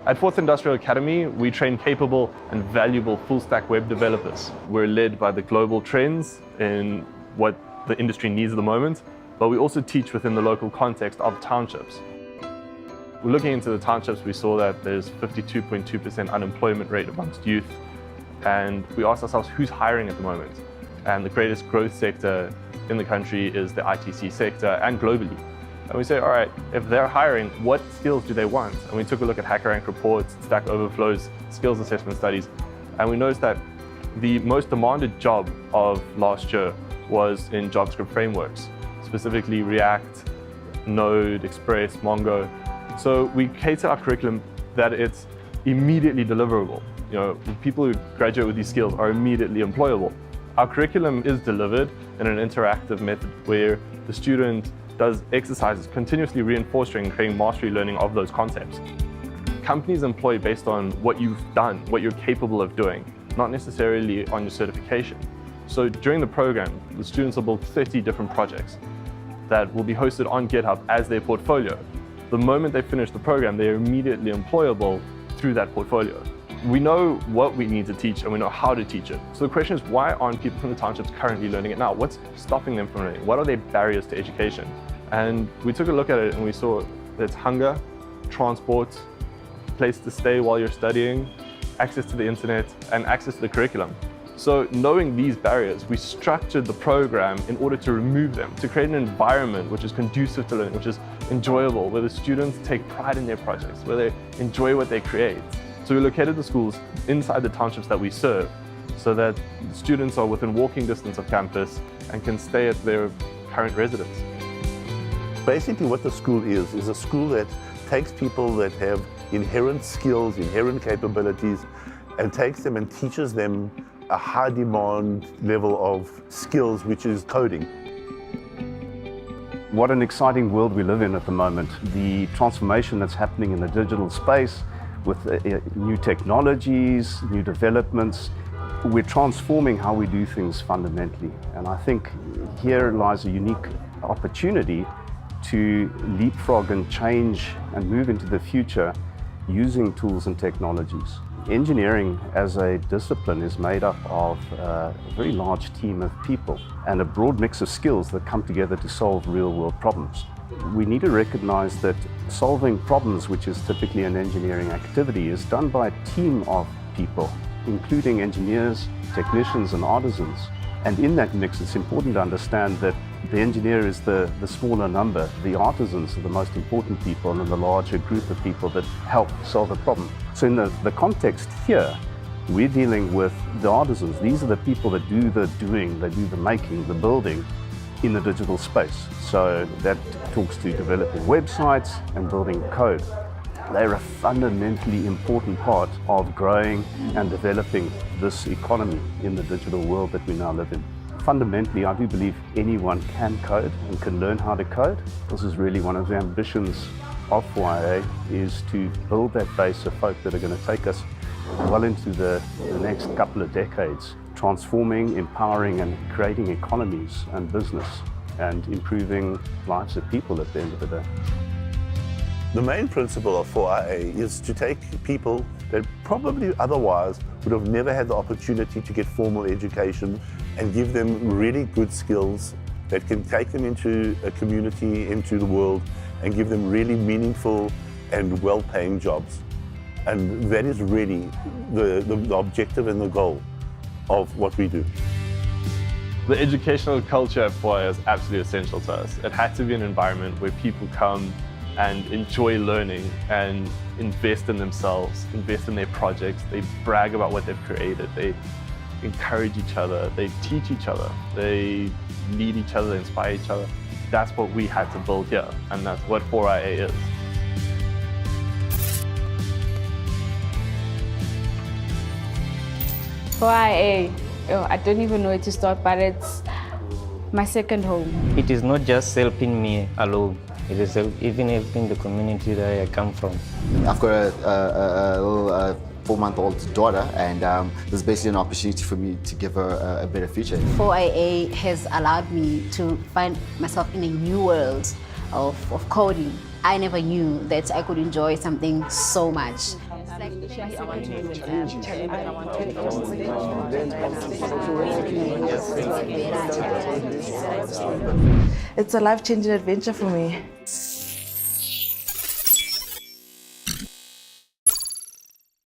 At Fourth Industrial Academy, we train capable and valuable full-stack web developers. We're led by the global trends in what the industry needs at the moment, but we also teach within the local context of townships. We're looking into the townships, we saw that there's 52.2% unemployment rate amongst youth, and we asked ourselves who's hiring at the moment. And the greatest growth sector in the country is the ITC sector and globally. And we say, all right, if they're hiring, what skills do they want? And we took a look at HackerRank reports, Stack Overflow's skills assessment studies, and we noticed that the most demanded job of last year was in JavaScript frameworks, specifically React, Node, Express, Mongo. So we cater our curriculum that it's immediately deliverable. People who graduate with these skills are immediately employable. Our curriculum is delivered in an interactive method where the student does exercises continuously reinforcing and creating mastery learning of those concepts. Companies employ based on what you've done, what you're capable of doing, not necessarily on your certification. So during the program, the students will build 30 different projects that will be hosted on GitHub as their portfolio. The moment they finish the program, they're immediately employable through that portfolio. We know what we need to teach and we know how to teach it. So the question is, why aren't people from the townships currently learning it now? What's stopping them from learning? What are their barriers to education? And we took a look at it and we saw that it's hunger, transport, place to stay while you're studying, access to the internet, and access to the curriculum. So knowing these barriers, we structured the program in order to remove them, to create an environment which is conducive to learning, which is enjoyable, where the students take pride in their projects, where they enjoy what they create. So we located the schools inside the townships that we serve so that students are within walking distance of campus and can stay at their current residence. Basically what the school is a school that takes people that have inherent skills, inherent capabilities, and takes them and teaches them a high demand level of skills, which is coding. What an exciting world we live in at the moment. The transformation that's happening in the digital space with new technologies, new developments. We're transforming how we do things fundamentally. And I think here lies a unique opportunity to leapfrog and change and move into the future using tools and technologies. Engineering as a discipline is made up of a very large team of people and a broad mix of skills that come together to solve real-world problems. We need to recognize that solving problems, which is typically an engineering activity, is done by a team of people, including engineers, technicians, and artisans. And in that mix, it's important to understand that the engineer is the smaller number, the artisans are the most important people, and then the larger group of people that help solve a problem. So in the context here, we're dealing with the artisans. These are the people that do the doing, they do the making, the building in the digital space. So that talks to developing websites and building code. They're a fundamentally important part of growing and developing this economy in the digital world that we now live in. Fundamentally, I do believe anyone can code and can learn how to code. This is really one of the ambitions of 4IA, is to build that base of folk that are going to take us well into the next couple of decades, transforming, empowering and creating economies and business and improving lives of people at the end of the day. The main principle of 4IA is to take people that probably otherwise would have never had the opportunity to get formal education and give them really good skills that can take them into a community, into the world, and give them really meaningful and well-paying jobs. And that is really the objective and the goal of what we do. The educational culture at 4IA is absolutely essential to us. It had to be an environment where people come and enjoy learning and invest in themselves, invest in their projects. They brag about what they've created. They encourage each other. They teach each other. They lead each other, inspire each other. That's what we had to build here, and that's what 4IA is. For IA, I don't even know where to start, but it's my second home. It is not just helping me alone. It is even helping the community that I come from. I've got a little 4-month-old daughter, and this is basically an opportunity for me to give her a better future. 4IA has allowed me to find myself in a new world of coding. I never knew that I could enjoy something so much. It's a life-changing adventure for me.